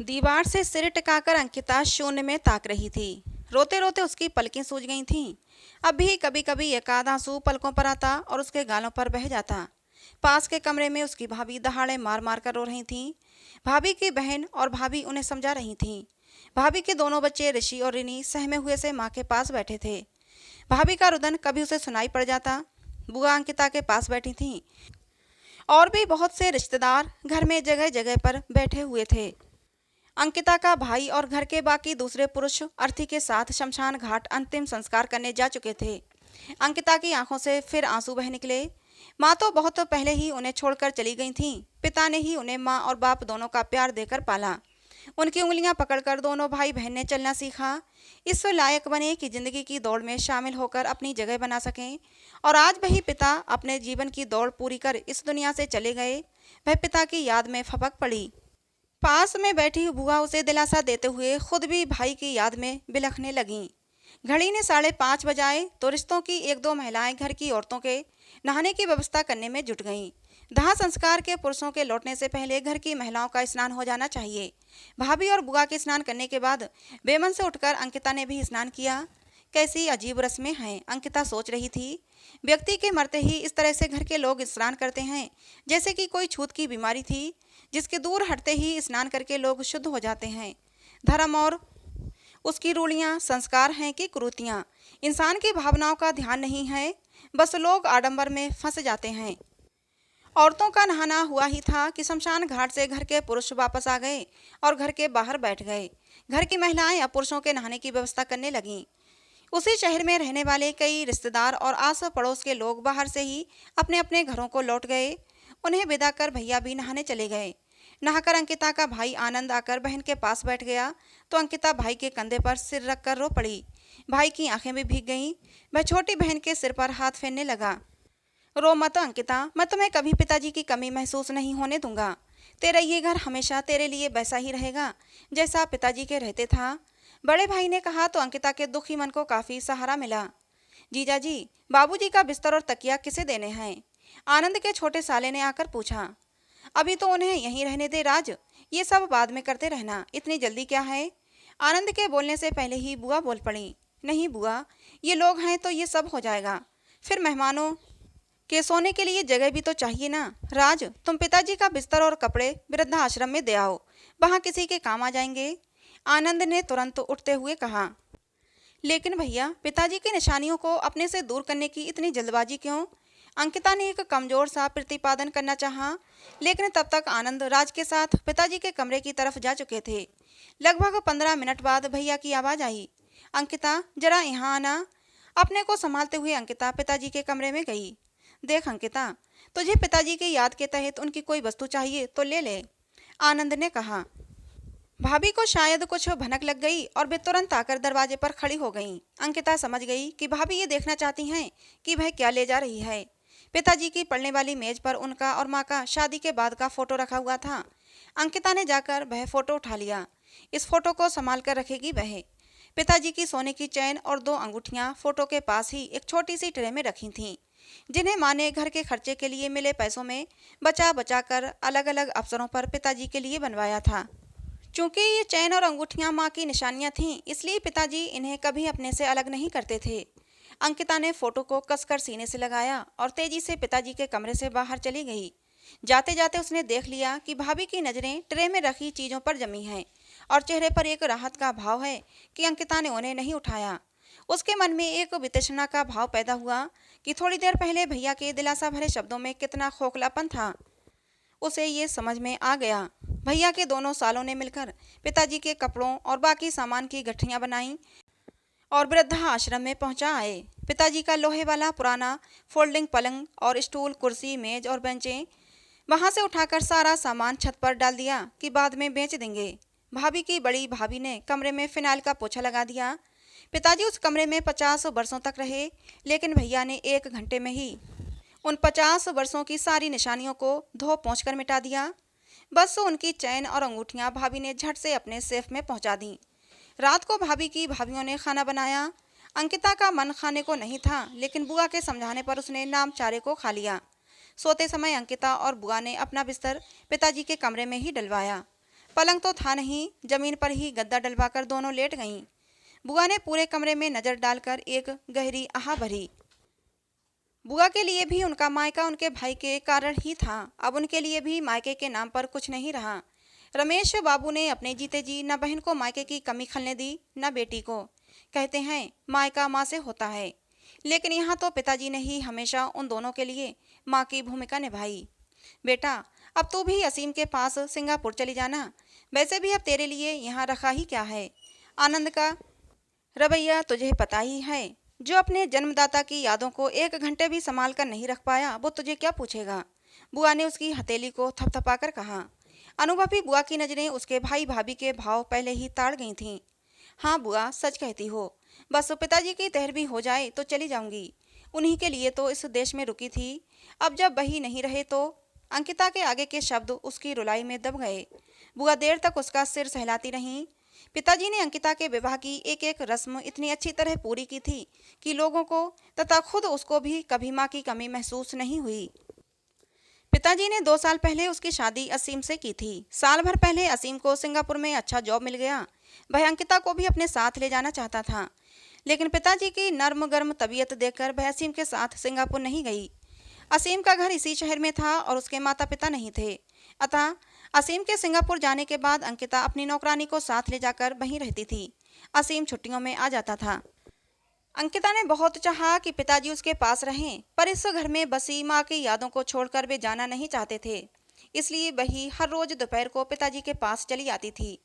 दीवार से सिर टिकाकर अंकिता शून्य में ताक रही थी। रोते रोते उसकी पलकें सूज गई थीं। अब भी कभी कभी एक आध आंसू पलकों पर आता और उसके गालों पर बह जाता। पास के कमरे में उसकी भाभी दहाड़े मार मार कर रो रही थीं। भाभी की बहन और भाभी उन्हें समझा रही थीं। भाभी के दोनों बच्चे ऋषि और रिनी सहमे हुए से माँ के पास बैठे थे। भाभी का रुदन कभी उसे सुनाई पड़ जाता। बुआ अंकिता के पास बैठी थीं और भी बहुत से रिश्तेदार घर में जगह जगह पर बैठे हुए थे। अंकिता का भाई और घर के बाकी दूसरे पुरुष अर्थी के साथ शमशान घाट अंतिम संस्कार करने जा चुके थे। अंकिता की आंखों से फिर आंसू बह निकले। माँ तो बहुत पहले ही उन्हें छोड़कर चली गई थीं। पिता ने ही उन्हें माँ और बाप दोनों का प्यार देकर पाला। उनकी उंगलियां पकड़कर दोनों भाई बहन ने चलना सीखा। इस लायक बने कि जिंदगी की दौड़ में शामिल होकर अपनी जगह बना सकें। और आज वही पिता अपने जीवन की दौड़ पूरी कर इस दुनिया से चले गए। वह पिता की याद में फपक पड़ी। पास में बैठी बुआ उसे दिलासा देते हुए खुद भी भाई की याद में बिलखने लगीं। घड़ी ने 5:30 बजाए तो रिश्तों की एक दो महिलाएं घर की औरतों के नहाने की व्यवस्था करने में जुट गईं। दाह संस्कार के पुरुषों के लौटने से पहले घर की महिलाओं का स्नान हो जाना चाहिए। भाभी और बुआ के स्नान करने के बाद बेमन से उठकर अंकिता ने भी स्नान किया। कैसी अजीब रस्में हैं, अंकिता सोच रही थी। व्यक्ति के मरते ही इस तरह से घर के लोग स्नान करते हैं जैसे कि कोई छूत की बीमारी थी जिसके दूर हटते ही स्नान करके लोग शुद्ध हो जाते हैं। धर्म और उसकी रूढ़ियाँ संस्कार हैं कि कुरीतियाँ, इंसान की भावनाओं का ध्यान नहीं है। बस लोग आडंबर में फंस जाते हैं। औरतों का नहाना हुआ ही था कि शमशान घाट से घर के पुरुष वापस आ गए और घर के बाहर बैठ गए। घर की महिलाएं अब पुरुषों के नहाने की व्यवस्था करने लगीं। उसी शहर में रहने वाले कई रिश्तेदार और आस पड़ोस के लोग बाहर से ही अपने अपने घरों को लौट गए। उन्हें विदा कर भैया भी नहाने चले गए। नहाकर अंकिता का भाई आनंद आकर बहन के पास बैठ गया तो अंकिता भाई के कंधे पर सिर रखकर रो पड़ी। भाई की आंखें भी भीग गईं। वह छोटी बहन के सिर पर हाथ फेरने लगा। रो मत अंकिता, मैं तुम्हें कभी पिताजी की कमी महसूस नहीं होने दूंगा। तेरा ये घर हमेशा तेरे लिए वैसा ही रहेगा जैसा पिताजी के रहते था। बड़े भाई ने कहा तो अंकिता के दुखी मन को काफी सहारा मिला। जीजा जी, बाबूजी का बिस्तर और तकिया किसे देने हैं? आनंद के छोटे साले ने आकर पूछा। अभी तो उन्हें यहीं रहने दे राज, ये सब बाद में करते रहना, इतनी जल्दी क्या है? आनंद के बोलने से पहले ही बुआ बोल पड़ी। नहीं बुआ, ये लोग हैं तो ये सब हो जाएगा, फिर मेहमानों के सोने के लिए जगह भी तो चाहिए ना। राज, तुम पिताजी का बिस्तर और कपड़े वृद्धाश्रम में दे आओ, वहाँ किसी के काम आ जाएंगे। आनंद ने तुरंत उठते हुए कहा। लेकिन भैया, पिताजी की निशानियों को अपने से दूर करने की इतनी जल्दबाजी क्यों? अंकिता ने एक कमजोर सा प्रतिपादन करना चाहा, लेकिन तब तक आनंद राज के साथ पिताजी के कमरे की तरफ जा चुके थे। लगभग 15 मिनट बाद भैया की आवाज आई। अंकिता, जरा यहाँ आना। अपने को संभालते हुए अंकिता पिताजी के कमरे में गई। देख अंकिता, तुझे पिताजी की याद के तहत उनकी कोई वस्तु चाहिए तो ले ले, आनंद ने कहा। भाभी को शायद कुछ भनक लग गई और वे तुरंत आकर दरवाजे पर खड़ी हो गईं। अंकिता समझ गई कि भाभी ये देखना चाहती हैं कि वह क्या ले जा रही है। पिताजी की पढ़ने वाली मेज पर उनका और माँ का शादी के बाद का फोटो रखा हुआ था। अंकिता ने जाकर वह फोटो उठा लिया। इस फोटो को संभाल कर रखेगी वह। पिताजी की सोने की चैन और 2 अंगूठियाँ फोटो के पास ही एक छोटी सी ट्रे में रखी थीं, जिन्हें माँ ने घर के खर्चे के लिए मिले पैसों में बचा बचा कर अलग अलग अवसरों पर पिताजी के लिए बनवाया था। चूंकि ये चैन और अंगूठियां माँ की निशानियां थीं, इसलिए पिताजी इन्हें कभी अपने से अलग नहीं करते थे। अंकिता ने फोटो को कसकर सीने से लगाया और तेजी से पिताजी के कमरे से बाहर चली गई। जाते जाते उसने देख लिया कि भाभी की नज़रें ट्रे में रखी चीज़ों पर जमी हैं और चेहरे पर एक राहत का भाव है कि अंकिता ने उन्हें नहीं उठाया। उसके मन में एक वितृष्णा का भाव पैदा हुआ कि थोड़ी देर पहले भैया के दिलासा भरे शब्दों में कितना खोखलापन था। उसे ये समझ में आ गया। भैया के दोनों सालों ने मिलकर पिताजी के कपड़ों और बाकी सामान की गठरियाँ बनाई और वृद्धाश्रम में पहुंचा आए। पिताजी का लोहे वाला पुराना फोल्डिंग पलंग और स्टूल, कुर्सी, मेज और बेंचें वहां से उठाकर सारा सामान छत पर डाल दिया कि बाद में बेच देंगे। भाभी की बड़ी भाभी ने कमरे में फिनाइल का पोछा लगा दिया। पिताजी उस कमरे में 50 वर्षों तक रहे, लेकिन भैया ने 1 घंटे में ही उन 50 वर्षों की सारी निशानियों को धो पोंछ कर मिटा दिया। बस उनकी चैन और अंगूठियां भाभी ने झट से अपने सेफ में पहुंचा दी। रात को भाभी की भाभीयों ने खाना बनाया। अंकिता का मन खाने को नहीं था, लेकिन बुआ के समझाने पर उसने नाम चारे को खा लिया। सोते समय अंकिता और बुआ ने अपना बिस्तर पिताजी के कमरे में ही डलवाया। पलंग तो था नहीं, जमीन पर ही गद्दा डलवाकर दोनों लेट गईं। बुआ ने पूरे कमरे में नजर डालकर एक गहरी आह भरी। बुआ के लिए भी उनका मायका उनके भाई के कारण ही था। अब उनके लिए भी मायके के नाम पर कुछ नहीं रहा। रमेश बाबू ने अपने जीते जी न बहन को मायके की कमी खलने दी, न बेटी को। कहते हैं मायका माँ से होता है, लेकिन यहाँ तो पिताजी ने ही हमेशा उन दोनों के लिए माँ की भूमिका निभाई। बेटा, अब तू भी असीम के पास सिंगापुर चली जाना। वैसे भी अब तेरे लिए यहाँ रखा ही क्या है। आनंद का रवैया तुझे पता ही है। जो अपने जन्मदाता की यादों को एक घंटे भी संभाल कर नहीं रख पाया, वो तुझे क्या पूछेगा। बुआ ने उसकी हथेली को थपथपाकर कहा। अनुभवी बुआ की नजरें उसके भाई भाभी के भाव पहले ही ताड़ गई थीं। हाँ बुआ, सच कहती हो। बस पिताजी की तहरबी हो जाए तो चली जाऊंगी। उन्हीं के लिए तो इस देश में रुकी थी। अब जब वही नहीं रहे तो। अंकिता के आगे के शब्द उसकी रुलाई में दब गए। बुआ देर तक उसका सिर सहलाती रहीं। पिताजी ने अंकिता के विवाह की एक एक रस्म इतनी अच्छी तरह पूरी की थी कि लोगों को तथा खुद उसको भी कभी माँ की कमी महसूस नहीं हुई। पिताजी ने 2 साल पहले उसकी शादी असीम से की थी। साल भर पहले असीम को सिंगापुर में अच्छा जॉब मिल गया। वह अंकिता को भी अपने साथ ले जाना चाहता था, लेकिन पिताजी की नर्म गर्म तबीयत देखकर वह असीम के साथ सिंगापुर नहीं गई। असीम का घर इसी शहर में था और उसके माता पिता नहीं थे। अतः असीम के सिंगापुर जाने के बाद अंकिता अपनी नौकरानी को साथ ले जाकर वहीं रहती थी। असीम छुट्टियों में आ जाता था। अंकिता ने बहुत चाहा कि पिताजी उसके पास रहें, पर इस घर में बसी माँ की यादों को छोड़कर वे जाना नहीं चाहते थे। इसलिए वही हर रोज दोपहर को पिताजी के पास चली आती थी।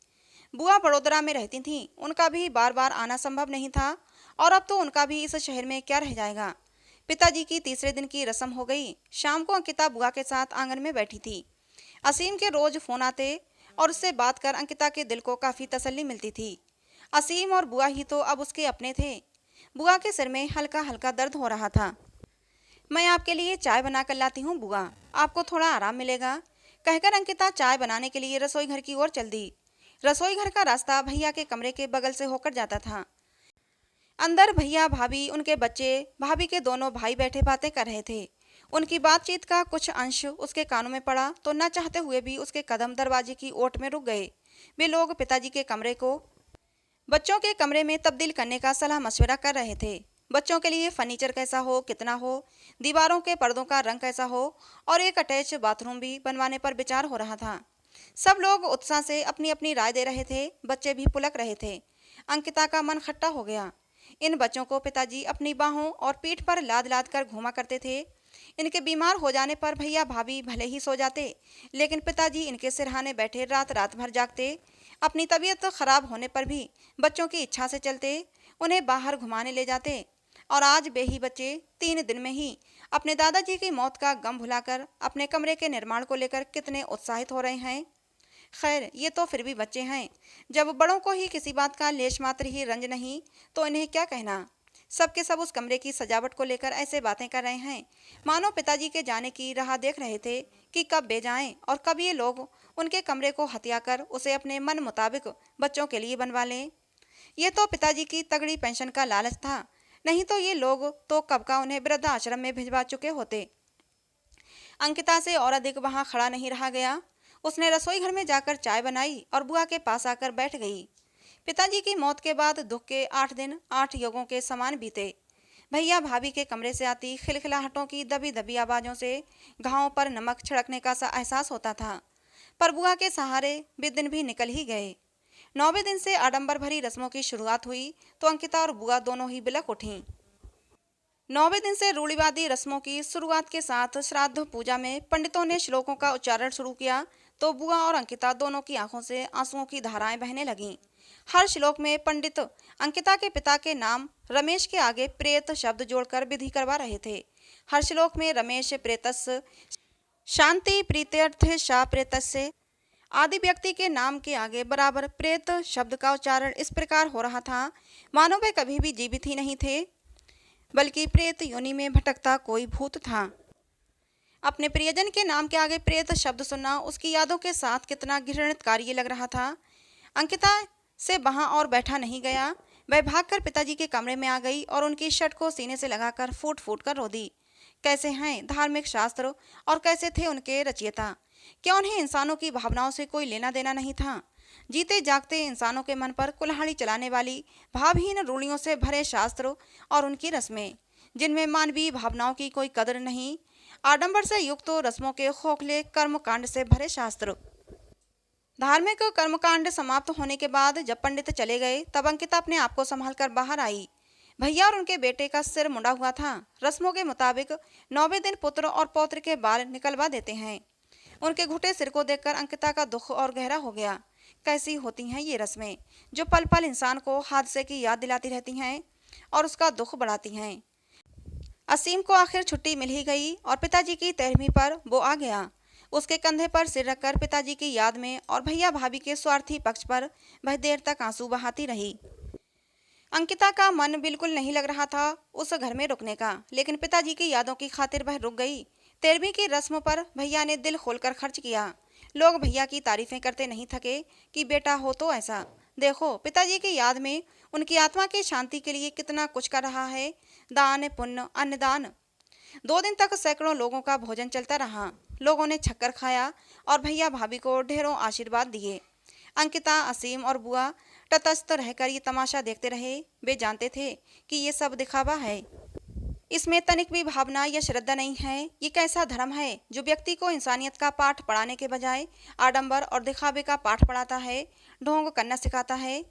बुआ बड़ोदरा में रहती थीं, उनका भी बार बार आना संभव नहीं था, और अब तो उनका भी इस शहर में क्या रह जाएगा। पिताजी की तीसरे दिन की रस्म हो गई। शाम को अंकिता बुआ के साथ आंगन में बैठी थी। असीम के रोज फोन आते और उससे बात कर अंकिता के दिल को काफ़ी तसल्ली मिलती थी। असीम और बुआ ही तो अब उसके अपने थे। बुआ के सिर में हल्का हल्का दर्द हो रहा था। मैं आपके लिए चाय बना कर लाती हूँ बुआ, आपको थोड़ा आराम मिलेगा, कहकर अंकिता चाय बनाने के लिए रसोई घर की ओर चल दी। रसोई घर का रास्ता भैया के कमरे के बगल से होकर जाता था। अंदर भैया भाभी, उनके बच्चे, भाभी के दोनों भाई बैठे बातें कर रहे थे। उनकी बातचीत का कुछ अंश उसके कानों में पड़ा तो न चाहते हुए भी उसके कदम दरवाजे की ओट में रुक गए। वे लोग पिताजी के कमरे को बच्चों के कमरे में तब्दील करने का सलाह मशवरा कर रहे थे। बच्चों के लिए फर्नीचर कैसा हो, कितना हो, दीवारों के पर्दों का रंग कैसा हो, और एक अटैच बाथरूम भी बनवाने पर विचार हो रहा था। सब लोग उत्साह से अपनी अपनी राय दे रहे थे। बच्चे भी पुलक रहे थे। अंकिता का मन खट्टा हो गया। इन बच्चों को पिताजी अपनी बाहों और पीठ पर लाद लाद कर घुमा करते थे। इनके बीमार हो जाने पर भैया भाभी भले ही सो जाते, लेकिन पिताजी इनके सिरहाने बैठे रात रात भर जागते। अपनी तबीयत खराब होने पर भी बच्चों की इच्छा से चलते, उन्हें बाहर घुमाने ले जाते। और आज वे ही बच्चे 3 दिन में ही अपने दादाजी की मौत का गम भुलाकर अपने कमरे के निर्माण को लेकर कितने उत्साहित हो रहे हैं। खैर, ये तो फिर भी बच्चे हैं। जब बड़ों को ही किसी बात का लेश मात्र ही रंज नहीं तो इन्हें क्या कहना। सबके सब उस कमरे की सजावट को लेकर ऐसे बातें कर रहे हैं मानो पिताजी के जाने की राह देख रहे थे कि कब वे जाएं और कब ये लोग उनके कमरे को हत्या कर उसे अपने मन मुताबिक बच्चों के लिए बनवा लें। ये तो पिताजी की तगड़ी पेंशन का लालच था, नहीं तो ये लोग तो कब का उन्हें वृद्धाश्रम में भिजवा चुके होते। अंकिता से और अधिक वहां खड़ा नहीं रहा गया। उसने रसोई घर में जाकर चाय बनाई और बुआ के पास आकर बैठ गई। पिताजी की मौत के बाद दुख के 8 दिन 8 युगों के समान बीते। भैया भाभी के कमरे से आती खिलखिलाहटों की दबी दबी आवाज़ों से घावों पर नमक छिड़कने का सा एहसास होता था, पर बुआ के सहारे वे दिन भी निकल ही गए। 9वें दिन से आडंबर भरी रस्मों की शुरुआत हुई तो अंकिता और बुआ दोनों ही बिलक उठीं। 9वें दिन से रूढ़िवादी रस्मों की शुरुआत के साथ श्राद्ध पूजा में पंडितों ने श्लोकों का उच्चारण शुरू किया तो बुआ और अंकिता दोनों की आंखों से आंसुओं की धाराएं बहने लगीं। हर श्लोक में पंडित अंकिता के पिता के नाम रमेश के आगे प्रेत शब्द जोड़कर विधि करवा रहे थे। हर श्लोक में रमेश प्रेतस्य, शांति प्रीत्यर्थ शा प्रेतस्य आदि व्यक्ति के नाम के आगे बराबर प्रेत शब्द का उच्चारण इस प्रकार हो रहा था मानो वे कभी भी जीवित ही नहीं थे, बल्कि प्रेत योनि में भटकता कोई भूत था। अपने प्रियजन के नाम के आगे प्रेत शब्द सुनना उसकी यादों के साथ कितना घृणित कार्य लग रहा था। अंकिता से वहां और बैठा नहीं गया। वह भागकर पिताजी के कमरे में आ गई और उनकी शर्ट को सीने से लगाकर फूट फूट कर रो दी। कैसे हैं धार्मिक शास्त्र और कैसे थे उनके रचयिता। क्या उन्हें इंसानों की भावनाओं से कोई लेना देना नहीं था? जीते जागते इंसानों के मन पर कुल्हाड़ी चलाने वाली भावहीन रूढ़ियों से भरे शास्त्र और उनकी रस्में, जिनमें मानवीय भावनाओं की कोई कदर नहीं, आडंबर से युक्त रस्मों के खोखले कर्मकांड से भरे शास्त्र। धार्मिक कर्मकांड समाप्त होने के बाद जब पंडित चले गए, तब अंकिता अपने आप को संभाल कर बाहर आई। भैया और उनके बेटे का सिर मुंडा हुआ था। रस्मों के मुताबिक 9वें दिन पुत्र और पौत्र के बाल निकलवा देते हैं। उनके घुटे सिर को देखकर अंकिता का दुख और गहरा हो गया। कैसी होती हैं ये रस्में, जो पल पल इंसान को हादसे की याद दिलाती रहती हैं और उसका दुख बढ़ाती हैं। असीम को आखिर छुट्टी मिल ही गई और पिताजी की 13वीं पर वो आ गया। उसके कंधे पर सिर रखकर पिताजी की याद में और भैया भाभी के स्वार्थी पक्ष पर वह देर तक आंसू बहाती रही। अंकिता का मन बिल्कुल नहीं लग रहा था उस घर में रुकने का, लेकिन पिताजी की यादों की खातिर वह रुक गई। 13वीं की रस्म पर भैया ने दिल खोलकर खर्च किया। लोग भैया की तारीफें करते नहीं थके कि बेटा हो तो ऐसा। देखो पिताजी की याद में उनकी आत्मा की शांति के लिए कितना कुछ कर रहा है। दान पुण्य अन्नदान। 2 दिन तक सैकड़ों लोगों का भोजन चलता रहा। लोगों ने छक्कर खाया और भैया भाभी को ढेरों आशीर्वाद दिए। अंकिता, असीम और बुआ तटस्थ रहकर ये तमाशा देखते रहे। वे जानते थे कि ये सब दिखावा है, इसमें तनिक भी भावना या श्रद्धा नहीं है। ये कैसा धर्म है जो व्यक्ति को इंसानियत का पाठ पढ़ाने के बजाय आडंबर और दिखावे का पाठ पढ़ाता है, ढोंग करना सिखाता है।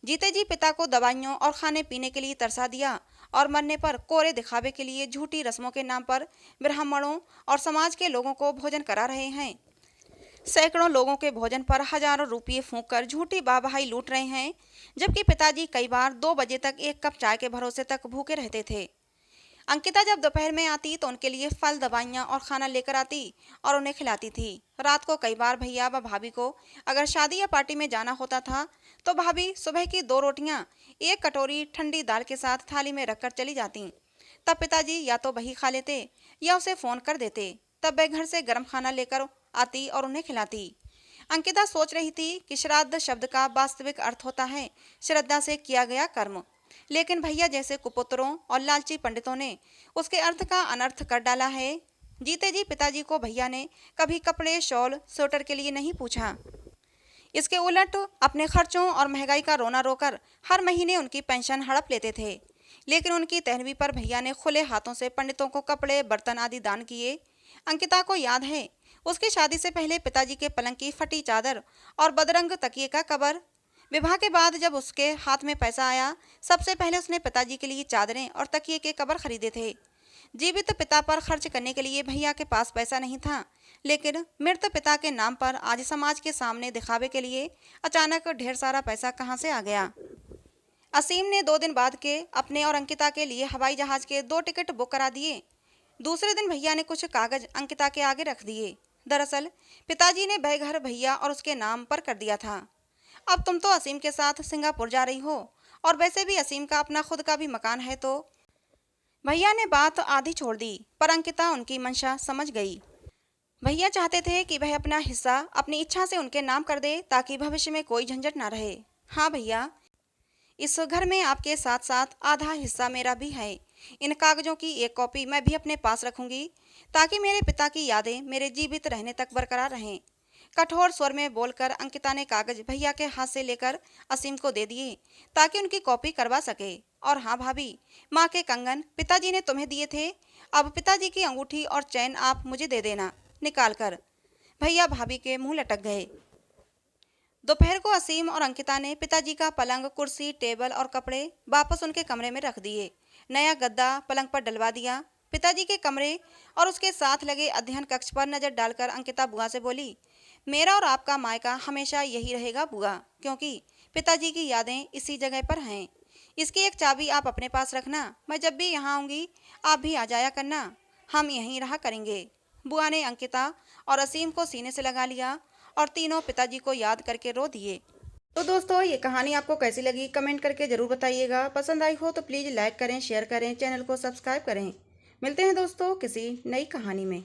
जीते जी पिता को दवाइयों और खाने पीने के लिए तरसा दिया और मरने पर कोरे दिखावे के लिए झूठी रस्मों के नाम पर ब्राह्मणों और समाज के लोगों को भोजन करा रहे हैं। सैकड़ों लोगों के भोजन पर हजारों रुपये फूंक कर झूठी वाहवाही लूट रहे हैं, जबकि पिताजी कई बार 2 बजे तक एक कप चाय के भरोसे तक भूखे रहते थे। अंकिता जब दोपहर में आती तो उनके लिए फल, दवाइयाँ और खाना लेकर आती और उन्हें खिलाती थी। रात को कई बार भैया व भाभी को अगर शादी या पार्टी में जाना होता था तो भाभी सुबह की 2 रोटियां एक कटोरी ठंडी दाल के साथ थाली में रखकर चली जाती। तब पिताजी या तो वही खा लेते या उसे फोन कर देते। तब वह घर से गर्म खाना लेकर आती और उन्हें खिलाती। अंकिता सोच रही थी कि श्राद्ध शब्द का वास्तविक अर्थ होता है श्रद्धा से किया गया कर्म, लेकिन भैया जैसे कुपुत्रों और लालची पंडितों ने उसके अर्थ का अनर्थ कर डाला है। जीते जी पिताजी को भैया ने कभी कपड़े, शॉल, स्वेटर के लिए नहीं पूछा। इसके उलट अपने खर्चों और महंगाई का रोना रोकर हर महीने उनकी पेंशन हड़प लेते थे। लेकिन उनकी 13वीं पर भैया ने खुले हाथों से पंडितों को कपड़े, बर्तन आदि दान किए। अंकिता को याद है उसकी शादी से पहले पिताजी के पलंग की फटी चादर और बदरंग तकिए का कवर। विवाह के बाद जब उसके हाथ में पैसा आया, सबसे पहले उसने पिताजी के लिए चादरें और तकिए के कवर खरीदे थे। जीवित पिता पर खर्च करने के लिए भैया के पास पैसा नहीं था, लेकिन मृत पिता के नाम पर आज समाज के सामने दिखावे के लिए अचानक ढेर सारा पैसा कहाँ से आ गया। असीम ने 2 दिन बाद के अपने और अंकिता के लिए हवाई जहाज के 2 टिकट बुक करा दिए। दूसरे दिन भैया ने कुछ कागज अंकिता के आगे रख दिए। दरअसल पिताजी ने वह घर भैया और उसके नाम पर कर दिया था। अब तुम तो असीम के साथ सिंगापुर जा रही हो और वैसे भी असीम का अपना खुद का भी मकान है। तो भैया ने बात आधी छोड़ दी, पर अंकिता उनकी मंशा समझ गई। भैया चाहते थे कि वह अपना हिस्सा अपनी इच्छा से उनके नाम कर दे ताकि भविष्य में कोई झंझट ना रहे। हाँ भैया, इस घर में आपके साथ साथ आधा हिस्सा मेरा भी है। इन कागजों की एक कॉपी मैं भी अपने पास रखूंगी ताकि मेरे पिता की यादें मेरे जीवित रहने तक बरकरार रहें। कठोर स्वर में बोलकर अंकिता ने कागज भैया के हाथ से लेकर असीम को दे दिए ताकि उनकी कॉपी करवा सके। और हाँ भाभी, माँ के कंगन पिताजी ने तुम्हें दिए थे, अब पिताजी की अंगूठी और चैन आप मुझे दे देना निकाल कर। भैया भाभी के मुंह लटक गए। दोपहर को असीम और अंकिता ने पिताजी का पलंग, कुर्सी, टेबल और कपड़े वापस उनके कमरे में रख दिए। नया गद्दा पलंग पर डलवा दिया। पिताजी के कमरे और उसके साथ लगे अध्ययन कक्ष पर नजर डालकर अंकिता बुआ से बोली, मेरा और आपका मायका हमेशा यही रहेगा बुआ, क्योंकि पिताजी की यादें इसी जगह पर हैं। इसकी एक चाबी आप अपने पास रखना। मैं जब भी यहाँ आऊँगी आप भी आ जाया करना, हम यहीं रहा करेंगे। बुआ ने अंकिता और असीम को सीने से लगा लिया और तीनों पिताजी को याद करके रो दिए। तो दोस्तों, ये कहानी आपको कैसी लगी कमेंट करके ज़रूर बताइएगा। पसंद आई हो तो प्लीज़ लाइक करें, शेयर करें, चैनल को सब्सक्राइब करें। मिलते हैं दोस्तों किसी नई कहानी में।